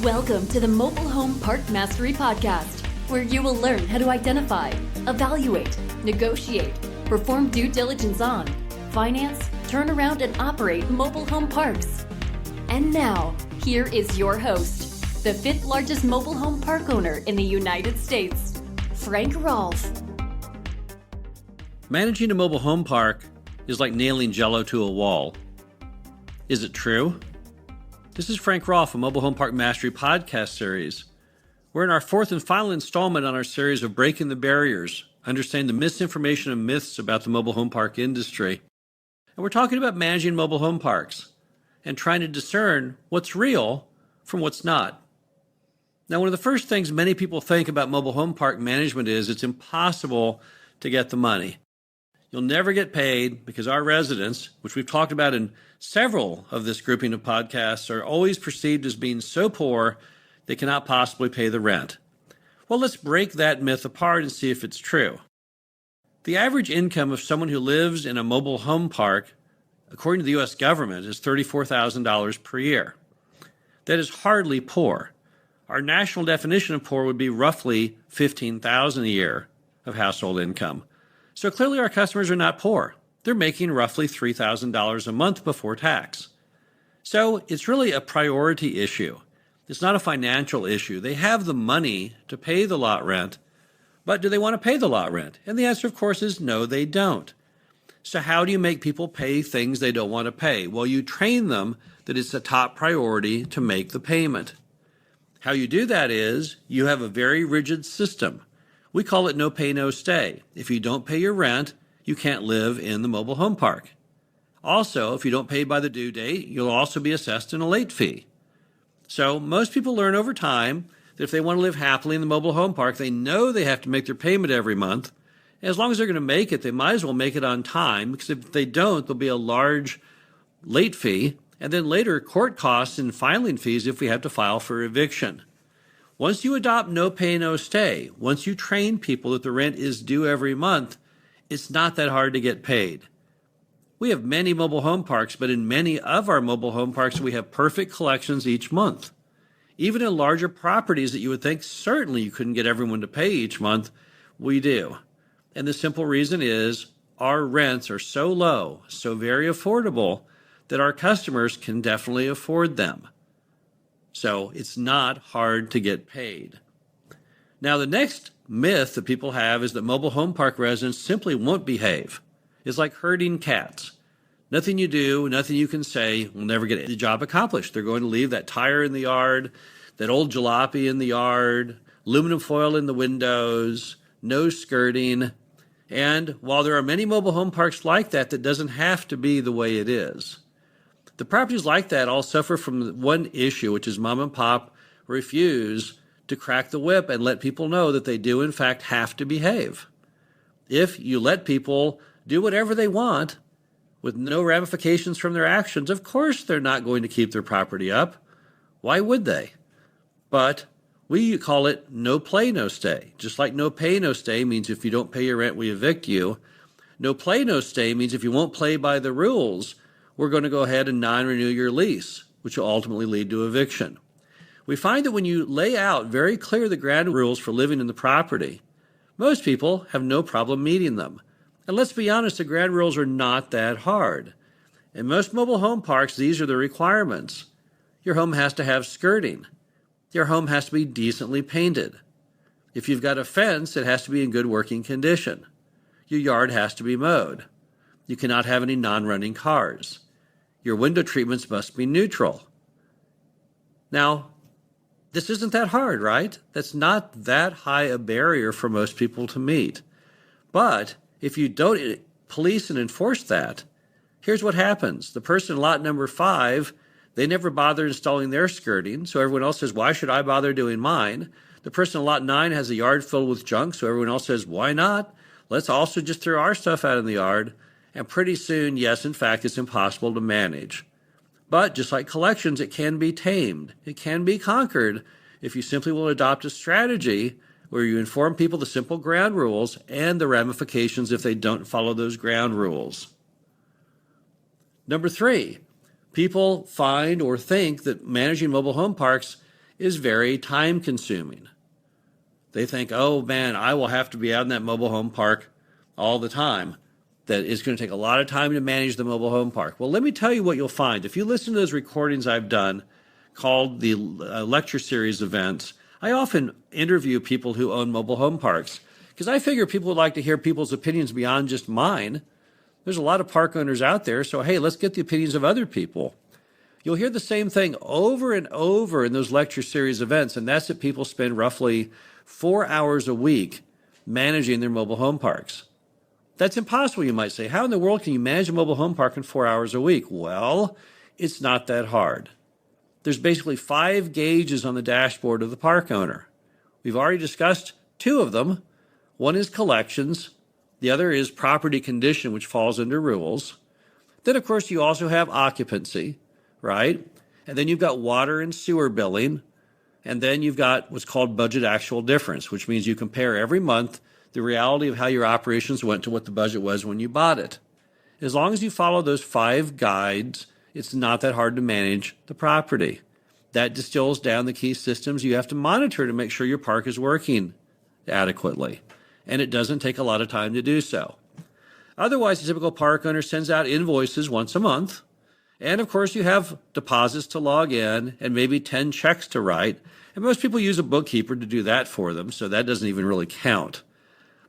Welcome to the Mobile Home Park Mastery Podcast, where you will learn how to identify, evaluate, negotiate, perform due diligence on, finance, turn around, and operate mobile home parks. And now, here is your host, the fifth largest mobile home park owner in the United States, Frank Rolfe. Managing a mobile home park is like nailing jello to a wall. Is it true? This is Frank Rolfe, a Mobile Home Park Mastery podcast series. We're in our fourth and final installment on our series of Breaking the Barriers, understanding the misinformation and myths about the mobile home park industry. And we're talking about managing mobile home parks and trying to discern what's real from what's not. Now, one of the first things many people think about mobile home park management is it's impossible to get the money. You'll never get paid because our residents, which we've talked about in several of this grouping of podcasts, are always perceived as being so poor they cannot possibly pay the rent. Well, let's break that myth apart and see if it's true. The average income of someone who lives in a mobile home park, according to the U.S. government, is $34,000 per year. That is hardly poor. Our national definition of poor would be roughly $15,000 a year of household income. So clearly our customers are not poor. They're making roughly $3,000 a month before tax. So it's really a priority issue. It's not a financial issue. They have the money to pay the lot rent, but do they want to pay the lot rent? And the answer, of course, is no, they don't. So how do you make people pay things they don't want to pay? Well, you train them that it's a top priority to make the payment. How you do that is you have a very rigid system. We call it no pay, no stay. If you don't pay your rent, you can't live in the mobile home park. Also, if you don't pay by the due date, you'll also be assessed in a late fee. So most people learn over time that if they want to live happily in the mobile home park, they know they have to make their payment every month. As long as they're going to make it, they might as well make it on time, because if they don't, there'll be a large late fee, and then later court costs and filing fees if we have to file for eviction. Once you adopt no pay, no stay, once you train people that the rent is due every month, it's not that hard to get paid. We have many mobile home parks, but in many of our mobile home parks, we have perfect collections each month. Even in larger properties that you would think certainly you couldn't get everyone to pay each month, we do. And the simple reason is our rents are so low, so very affordable, that our customers can definitely afford them. So it's not hard to get paid. Now, the next myth that people have is that mobile home park residents simply won't behave. It's like herding cats. Nothing you do, nothing you can say will never get the job accomplished. They're going to leave that tire in the yard, that old jalopy in the yard, aluminum foil in the windows, no skirting. And while there are many mobile home parks like that, that doesn't have to be the way it is. The properties like that all suffer from one issue, which is mom and pop refuse to crack the whip and let people know that they do, in fact, have to behave. If you let people do whatever they want with no ramifications from their actions, of course they're not going to keep their property up. Why would they? But we call it no play, no stay. Just like no pay, no stay means if you don't pay your rent, we evict you. No play, no stay means if you won't play by the rules, we're going to go ahead and non-renew your lease, which will ultimately lead to eviction. We find that when you lay out very clear the ground rules for living in the property, most people have no problem meeting them. And let's be honest, the ground rules are not that hard. In most mobile home parks, these are the requirements. Your home has to have skirting. Your home has to be decently painted. If you've got a fence, it has to be in good working condition. Your yard has to be mowed. You cannot have any non-running cars. Your window treatments must be neutral. Now, this isn't that hard, right? That's not that high a barrier for most people to meet. But if you don't police and enforce that, here's what happens. The person in lot number 5, they never bother installing their skirting, so everyone else says, why should I bother doing mine? The person in lot 9 has a yard filled with junk, so everyone else says, why not? Let's also just throw our stuff out in the yard. And pretty soon, yes, in fact, it's impossible to manage. But just like collections, it can be tamed. It can be conquered if you simply will adopt a strategy where you inform people the simple ground rules and the ramifications if they don't follow those ground rules. Number 3, people find or think that managing mobile home parks is very time consuming. They think, oh man, I will have to be out in that mobile home park all the time. That it's going to take a lot of time to manage the mobile home park. Well, let me tell you what you'll find. If you listen to those recordings I've done called the lecture series events, I often interview people who own mobile home parks because I figure people would like to hear people's opinions beyond just mine. There's a lot of park owners out there, so hey, let's get the opinions of other people. You'll hear the same thing over and over in those lecture series events, and that's that people spend roughly 4 hours a week managing their mobile home parks. That's impossible, you might say. How in the world can you manage a mobile home park in 4 hours a week? Well, it's not that hard. There's basically 5 gauges on the dashboard of the park owner. We've already discussed 2 of them. One is collections. The other is property condition, which falls under rules. Then, of course, you also have occupancy, right? And then you've got water and sewer billing. And then you've got what's called budget actual difference, which means you compare every month the reality of how your operations went to what the budget was when you bought it. As long as you follow those 5 guides, it's not that hard to manage the property. That distills down the key systems you have to monitor to make sure your park is working adequately. And it doesn't take a lot of time to do so. Otherwise, the typical park owner sends out invoices once a month. And of course, you have deposits to log in and maybe 10 checks to write. And most people use a bookkeeper to do that for them, so that doesn't even really count.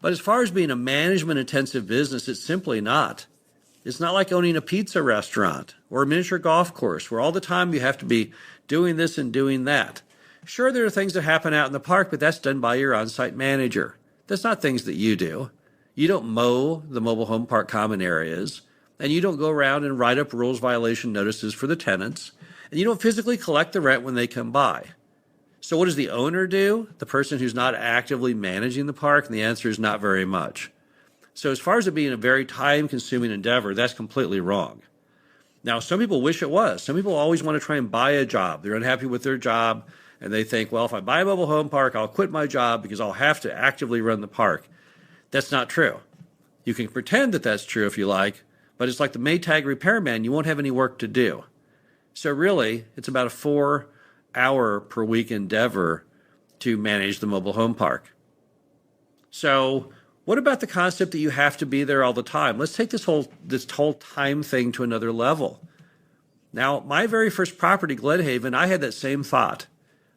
But as far as being a management-intensive business, it's simply not. It's not like owning a pizza restaurant or a miniature golf course where all the time you have to be doing this and doing that. Sure, there are things that happen out in the park, but that's done by your on-site manager. That's not things that you do. You don't mow the mobile home park common areas, and you don't go around and write up rules violation notices for the tenants, and you don't physically collect the rent when they come by. So what does the owner do? The person who's not actively managing the park? And the answer is not very much. So as far as it being a very time-consuming endeavor, that's completely wrong. Now, some people wish it was. Some people always want to try and buy a job. They're unhappy with their job, and they think, well, if I buy a mobile home park, I'll quit my job because I'll have to actively run the park. That's not true. You can pretend that that's true if you like, but it's like the Maytag repairman. You won't have any work to do. So really, it's about a 4-hour per week endeavor to manage the mobile home park. So what about the concept that you have to be there all the time? Let's take this whole time thing to another level. Now, my very first property, Glenhaven, I had that same thought.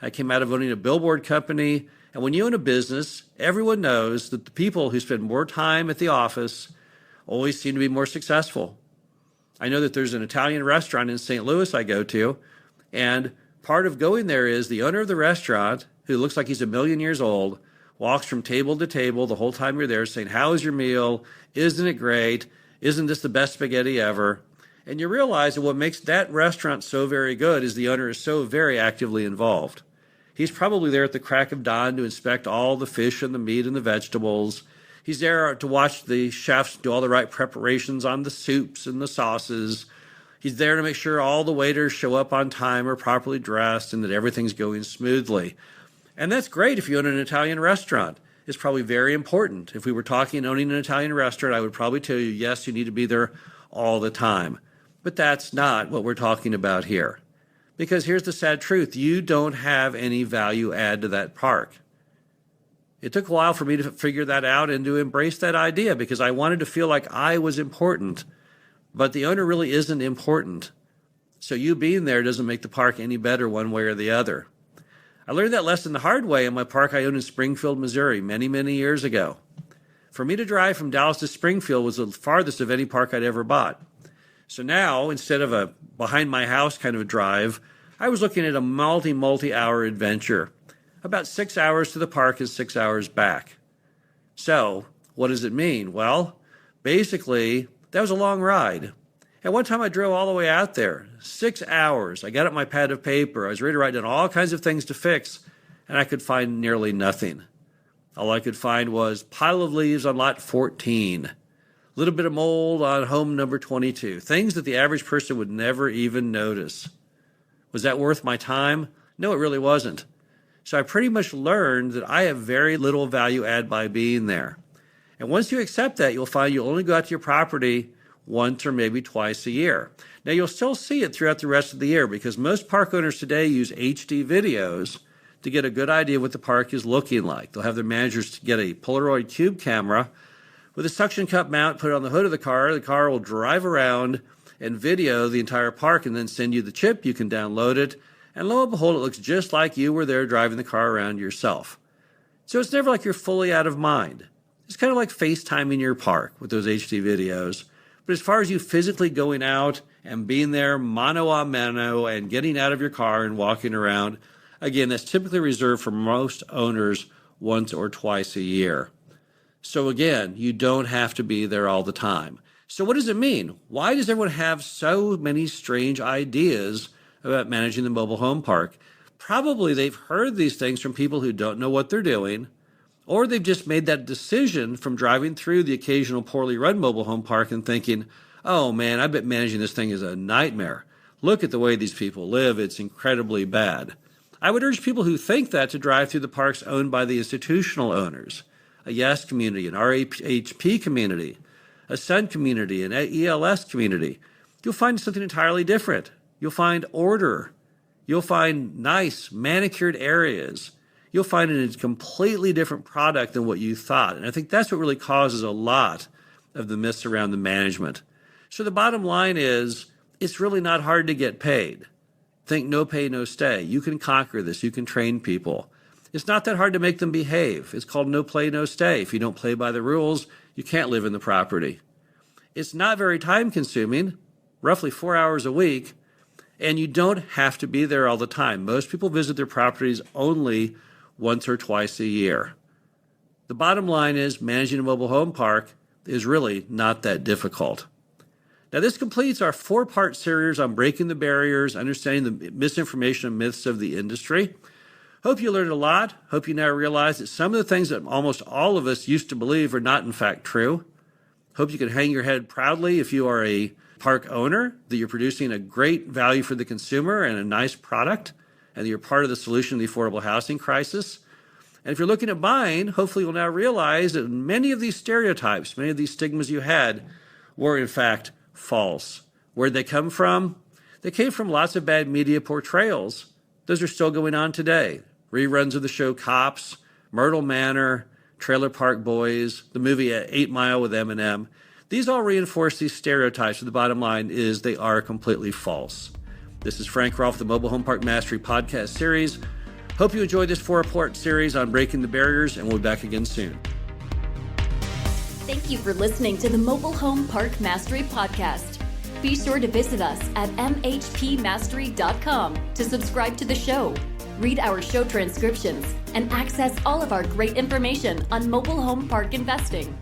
I came out of owning a billboard company, and when you own a business, everyone knows that the people who spend more time at the office always seem to be more successful. I know that there's an Italian restaurant in St. Louis I go to, and part of going there is the owner of the restaurant, who looks like he's 1,000,000 years old, walks from table to table the whole time you're there saying, how is your meal? Isn't it great? Isn't this the best spaghetti ever? And you realize that what makes that restaurant so very good is the owner is so very actively involved. He's probably there at the crack of dawn to inspect all the fish and the meat and the vegetables. He's there to watch the chefs do all the right preparations on the soups and the sauces. He's there to make sure all the waiters show up on time, are properly dressed, and that everything's going smoothly. And that's great if you own an Italian restaurant. It's probably very important. If we were talking owning an Italian restaurant, I would probably tell you, yes, you need to be there all the time. But that's not what we're talking about here. Because here's the sad truth. You don't have any value add to that park. It took a while for me to figure that out and to embrace that idea because I wanted to feel like I was important. But the owner really isn't important. So you being there doesn't make the park any better one way or the other. I learned that lesson the hard way in my park I owned in Springfield, Missouri, many, many years ago. For me to drive from Dallas to Springfield was the farthest of any park I'd ever bought. So now, instead of a behind my house kind of a drive, I was looking at a multi-hour adventure. About 6 hours to the park and 6 hours back. So, what does it mean? Well, basically, that was a long ride. At one time, I drove all the way out there, 6 hours. I got up my pad of paper. I was ready to write down all kinds of things to fix, and I could find nearly nothing. All I could find was pile of leaves on lot 14, a little bit of mold on home number 22, things that the average person would never even notice. Was that worth my time? No, it really wasn't. So I pretty much learned that I have very little value add by being there. And once you accept that, you'll find you'll only go out to your property once or maybe twice a year. Now, you'll still see it throughout the rest of the year because most park owners today use HD videos to get a good idea of what the park is looking like. They'll have their managers get a Polaroid cube camera with a suction cup mount, put it on the hood of the car. The car will drive around and video the entire park and then send you the chip. You can download it. And lo and behold, it looks just like you were there driving the car around yourself. So it's never like you're fully out of mind. It's kind of like FaceTiming your park with those HD videos. But as far as you physically going out and being there mano a mano and getting out of your car and walking around, again, that's typically reserved for most owners once or twice a year. So again, you don't have to be there all the time. So what does it mean? Why does everyone have so many strange ideas about managing the mobile home park? Probably they've heard these things from people who don't know what they're doing, or they've just made that decision from driving through the occasional poorly run mobile home park and thinking, oh man, I bet managing this thing is a nightmare. Look at the way these people live. It's incredibly bad. I would urge people who think that to drive through the parks owned by the institutional owners, a YES community, an RHP community, a SUN community, an ELS community. You'll find something entirely different. You'll find order. You'll find nice manicured areas. You'll find it a completely different product than what you thought. And I think that's what really causes a lot of the myths around the management. So the bottom line is, it's really not hard to get paid. Think no pay, no stay. You can conquer this. You can train people. It's not that hard to make them behave. It's called no play, no stay. If you don't play by the rules, you can't live in the property. It's not very time consuming, roughly 4 hours a week, and you don't have to be there all the time. Most people visit their properties only once or twice a year. The bottom line is managing a mobile home park is really not that difficult. Now, this completes our 4-part series on breaking the barriers, understanding the misinformation and myths of the industry. Hope you learned a lot. Hope you now realize that some of the things that almost all of us used to believe are not in fact true. Hope you can hang your head proudly if you are a park owner, that you're producing a great value for the consumer and a nice product, and that you're part of the solution to the affordable housing crisis. And if you're looking at buying, hopefully you'll now realize that many of these stereotypes, many of these stigmas you had were in fact false. Where'd they come from? They came from lots of bad media portrayals. Those are still going on today. Reruns of the show Cops, Myrtle Manor, Trailer Park Boys, the movie 8 Mile with Eminem. These all reinforce these stereotypes, but the bottom line is they are completely false. This is Frank Rolfe, the Mobile Home Park Mastery podcast series. Hope you enjoyed this 4-part series on breaking the barriers, and we'll be back again soon. Thank you for listening to the Mobile Home Park Mastery podcast. Be sure to visit us at mhpmastery.com to subscribe to the show, read our show transcriptions, and access all of our great information on mobile home park investing.